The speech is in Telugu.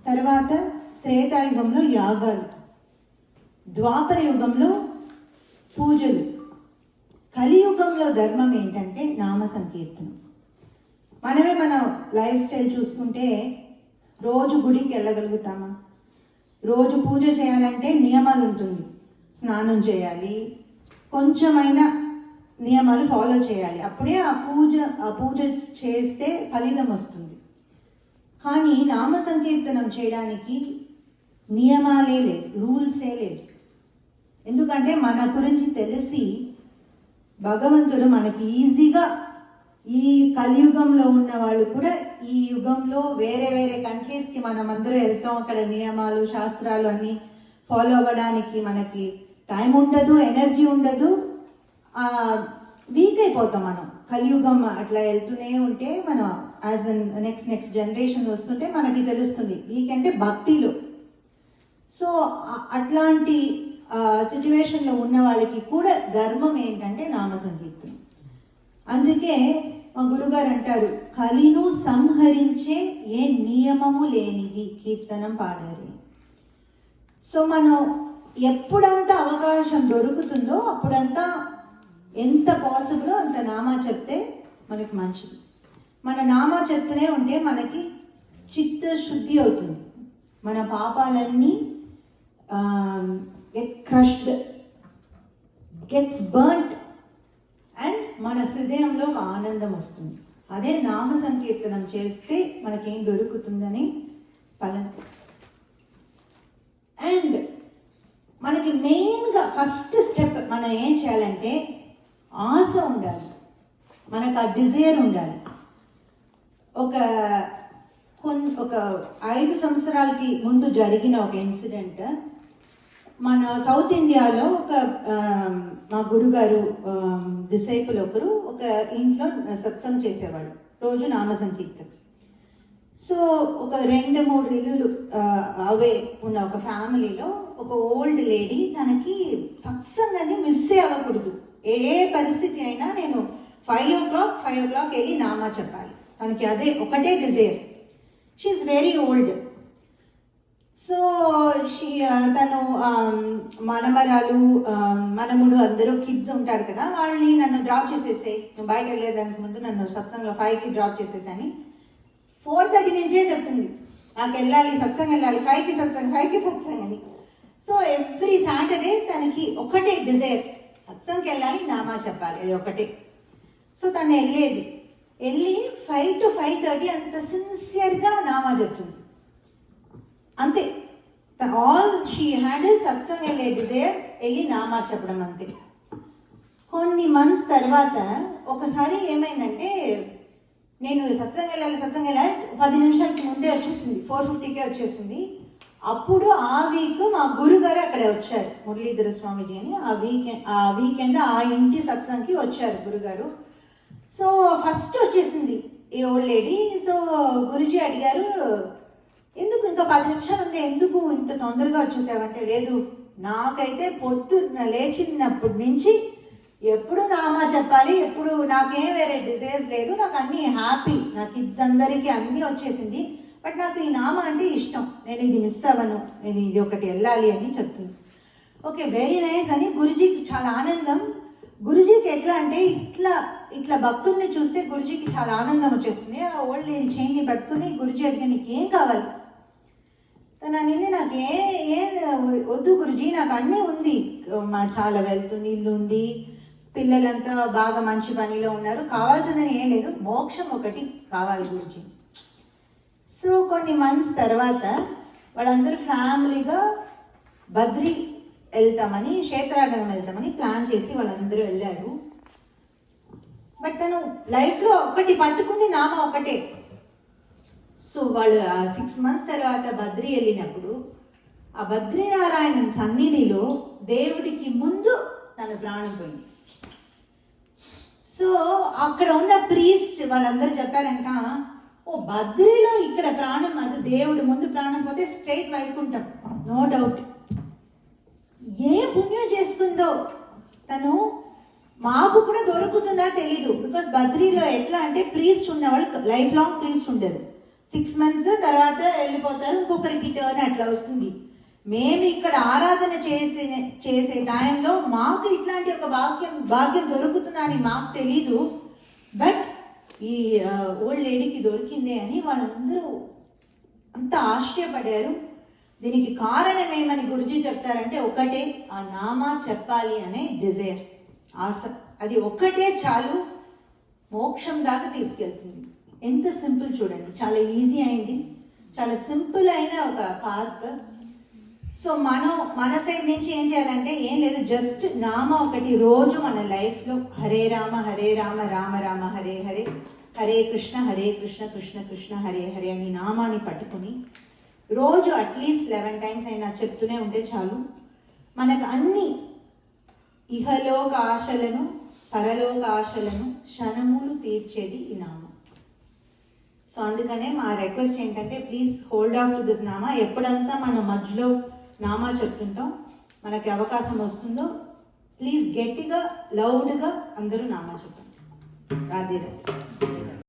తర్వాత త్రేతాయుగంలో యాగాలు, ద్వాపర యుగంలో పూజలు, కలియుగంలో ధర్మం ఏంటంటే నామ సంకీర్తనం. మనమే మన లైఫ్ స్టైల్ చూసుకుంటే రోజు గుడికి వెళ్ళగలుగుతామా? రోజు పూజ చేయాలంటే నియమాలు ఉంటుంది. స్నానం చేయాలి, కొంచెమైనా నియమాలు ఫాలో చేయాలి, అప్పుడే ఆ పూజ చేస్తే ఫలితం వస్తుంది. కానీ నామ సంకీర్తనం చేయడానికి నియమాలే లేవు, రూల్సే లేవు. ఎందుకంటే మన గురించి తెలిసి భగవంతుడు మనకి ఈజీగా, ఈ కలియుగంలో ఉన్న వాళ్ళు కూడా ఈ యుగంలో వేరే వేరే కంట్రీస్కి మనం అందరూ వెళ్తాం, అక్కడ నియమాలు శాస్త్రాలు అన్నీ ఫాలో అవ్వడానికి మనకి టైం ఉండదు, ఎనర్జీ ఉండదు, వీక్ అయిపోతాం మనం. కలియుగం అట్లా వెళ్తూనే ఉంటే మనం యాజ్ అన్ నెక్స్ట్ జనరేషన్ వస్తుంటే మనకి తెలుస్తుంది వీక్ అంటే భక్తిలో. సో అట్లాంటి సిచ్యువేషన్లో ఉన్న వాళ్ళకి కూడా ధర్మం ఏంటంటే నామ సంకీర్తనం. అందుకే మా గురుగారు అంటారు, కలిను సంహరించే ఏ నియమము లేనిది కీర్తనం పాడారు. సో మనం ఎప్పుడంతా అవకాశం దొరుకుతుందో అప్పుడంతా ఎంత పాసిబులో అంత నామా చెప్తే మనకి మంచిది. మన నామా చెప్తూనే ఉంటే మనకి చిత్తశుద్ధి అవుతుంది, మన పాపాలన్నీ crushed, gets burnt, అండ్ మన హృదయంలో ఒక ఆనందం వస్తుంది. అదే నామ సంకీర్తనం చేస్తే మనకేం దొరుకుతుందని ఫలం. అండ్ మనకి మెయిన్గా ఫస్ట్ స్టెప్ మనం ఏం చేయాలంటే ఆశ ఉండాలి, మనకు ఆ డిజైర్ ఉండాలి. ఒక 5 సంవత్సరాలకి ముందు జరిగిన ఒక ఇన్సిడెంట్, మన సౌత్ ఇండియాలో మా గురుగారు డిసైపుల్ ఒకరు ఒక ఇంట్లో సత్సంగ్ చేసేవాడు, రోజు నామ సంకీర్తన. సో ఒక 2-3 ఇల్లులు అవే ఉన్న ఒక ఫ్యామిలీలో ఒక ఓల్డ్ లేడీ, తనకి సత్సంగాన్ని మిస్ అవ్వకూడదు, ఏ పరిస్థితి అయినా నేను 5 o'clock వెళ్ళి నామా చెప్పాలి, తనకి అదే ఒకటే desire. She's very old. So తను మనమరాలు మనముడు అందరూ కిడ్స్ ఉంటారు కదా, వాళ్ళని నన్ను డ్రాప్ చేసేసాయి, నువ్వు బయట వెళ్ళేదానికి ముందు నన్ను సత్సంగంలో 5కి డ్రాప్ చేసేసాని 4:30 నుంచే చెప్తుంది, నాకు వెళ్ళాలి సత్సంగం, వెళ్ళాలి 5కి సత్సంగం అని. సో ఎవ్రీ సాటర్డే తనకి ఒకటే డిజైర్, సత్సంగంకి వెళ్ళాలి, నామా చెప్పాలి, అది ఒకటే. సో తను వెళ్ళి 5 to 5:30 అంత సిన్సియర్గా నామా చెప్తుంది, అంతే. All she had is satsang వెళ్ళే డిజైర్, వెళ్ళి నామా చెప్పడం, అంతే. కొన్ని మంత్స్ తర్వాత ఒకసారి ఏమైందంటే, నేను సత్సంగ్ వెళ్ళాలి 10 నిమిషాలకి ముందే వచ్చేసింది, 4:50కే వచ్చేసింది. అప్పుడు ఆ వీక్ మా గురుగారు అక్కడ వచ్చారు, మురళీధర స్వామిజీ అని. ఆ వీకెండ్ ఆ ఇంటి సత్సంగ్కి వచ్చారు గురుగారు. సో ఫస్ట్ వచ్చేసింది ఈ ఓల్డ్ లేడీ. సో గురుజీ అడిగారు, ఎందుకు ఇంకా 10 నిమిషాలు ఉంది, ఎందుకు ఇంత తొందరగా వచ్చేసావంటే, లేదు నాకైతే పొద్దున్న లేచినప్పటి నుంచి ఎప్పుడు నామా చెప్పాలి, ఎప్పుడు నాకేం వేరే డిజైర్స్ లేదు, నాకు అన్నీ హ్యాపీ, నా కిడ్స్ అందరికీ అన్నీ వచ్చేసింది, బట్ నాకు ఈ నామా అంటే ఇష్టం, నేను ఇది మిస్ అవ్వను, నేను ఇది ఒకటి వెళ్ళాలి అని చెప్తుంది. ఓకే, వెరీ నైస్ అని గురుజీకి చాలా ఆనందం. గురుజీకి ఎట్లా అంటే ఇట్లా భక్తుల్ని చూస్తే గురుజీకి చాలా ఆనందం వచ్చేస్తుంది. ఆ ఓల్డ్ లేడీ చైన్ని పట్టుకుని గురుజీ అడిగా, నీకు ఏం కావాలి? తను అనింది, నాకు ఏం వద్దు గురుజీ, నాకు అన్నీ ఉంది, చాలా వెళ్తుంది, ఇల్లు ఉంది, పిల్లలంతా బాగా మంచి పనిలో ఉన్నారు, కావాల్సిందని ఏం లేదు, మోక్షం ఒకటి కావాలి గురుజీ. సో కొన్ని మంత్స్ తర్వాత వాళ్ళందరూ ఫ్యామిలీగా బద్రీ వెళ్తామని, క్షేత్రాటనం వెళ్తామని ప్లాన్ చేసి వాళ్ళందరూ వెళ్ళారు. బట్ తను లైఫ్లో ఒకటి పట్టుకుంది, నామా ఒకటే. సో వాళ్ళు 6 మంత్స్ తర్వాత బద్రీ వెళ్ళినప్పుడు ఆ బద్రీనారాయణ సన్నిధిలో దేవుడికి ముందు తన ప్రాణం పోయింది. సో అక్కడ ఉన్న ప్రీస్ట్ వాళ్ళందరూ చెప్పారంట, ఓ బద్రీలో ఇక్కడ ప్రాణం, అది దేవుడి ముందు ప్రాణం పోతే స్ట్రైట్ వైకుంఠం, నో డౌట్. ఏ పుణ్యం చేసుకుందో తను, మాకు కూడా దొరుకుతుందా తెలీదు. బికాస్ బద్రీలో ఎట్లా అంటే ప్రీస్ట్ ఉన్నవాళ్ళు లైఫ్ లాంగ్ ప్రీస్ట్ ఉండరు. 6 months తర్వాత వెళ్ళిపోతారు, ఇంకొకరికి టర్న్ అట్లా వస్తుంది. మేము ఇక్కడ ఆరాధన చేసే టైంలో మాకు ఇట్లాంటి ఒక భాగ్యం దొరుకుతుందని మాకు తెలీదు. బట్ ఈ ఓల్డ్ లేడీకి దొరికిందే అని వాళ్ళందరూ అంత ఆశ్చర్యపడారు. దీనికి కారణం ఏమని గురుజీ చెప్తారంటే ఒకటే, ఆ నామా చెప్పాలి అనే డిజైర్, ఆశ. అది ఒక్కటే చాలు, మోక్షం దాకా తీసుకెళ్తుంది. ఎంత సింపుల్ చూడండి, చాలా ఈజీ అయింది, చాలా సింపుల్ అయిన ఒక పార్క్. సో మన సైడ్ నుంచి ఏం చేయాలంటే ఏం లేదు, జస్ట్ నామ ఒకటి రోజు మన లైఫ్లో హరే రామ రామ రామ హరే హరే, హరే కృష్ణ కృష్ణ కృష్ణ హరే హరే అని నామాన్ని పట్టుకుని రోజు అట్లీస్ట్ 11 times అయినా చెప్తూనే ఉంటే చాలు. మనకు అన్ని ఇహలోక ఆశలను పరలోక ఆశలను క్షణములు తీర్చేది ఈ నామం. సో అందుకనే మా రిక్వెస్ట్ ఏంటంటే please hold on to this నామా. ఎప్పుడంతా మన మధ్యలో నామా చెప్తుంటాం, మనకి అవకాశం వస్తుందో ప్లీజ్ గట్టిగా లౌడ్గా అందరూ నామా చెప్పండి. రాధే రాధే.